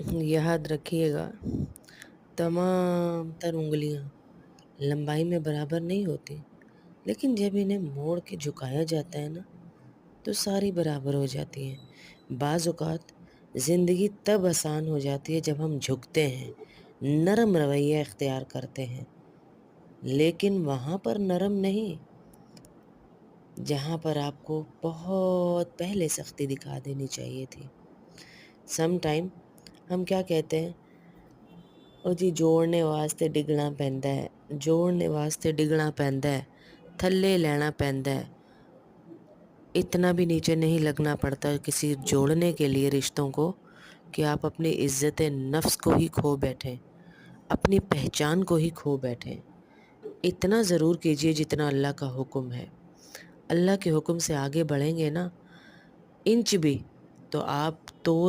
याद रखिएगा, तमाम तर उंगलियां लंबाई में बराबर नहीं होती, लेकिन जब इन्हें मोड़ के झुकाया जाता है ना, तो सारी बराबर हो जाती हैं। बाज़ औक़ात ज़िंदगी तब आसान हो जाती है जब हम झुकते हैं, नरम रवैया इख्तियार करते हैं, लेकिन वहाँ पर नरम नहीं, जहाँ पर आपको बहुत पहले सख्ती दिखा देनी चाहिए थी। सम टाइम हम क्या कहते हैं, ਉਹ ਜੀ ਜੋੜਨੇ ਵਾਸਤੇ ਡਿੱਗਣਾ ਪੈਂਦਾ ਹੈ, ਜੋੜਨੇ वास्ते डिगना पैंदा है, थल्ले लेना पैंदा है। इतना भी नीचे नहीं लगना पड़ता किसी जोड़ने के लिए रिश्तों को कि आप अपनी इज़्ज़त नफ्स को ही खो बैठें, अपनी पहचान को ही खो बैठें। इतना ज़रूर कीजिए जितना अल्लाह का हुक्म है। अल्लाह के हुक्म से आगे बढ़ेंगे ना इंच भी, तो आप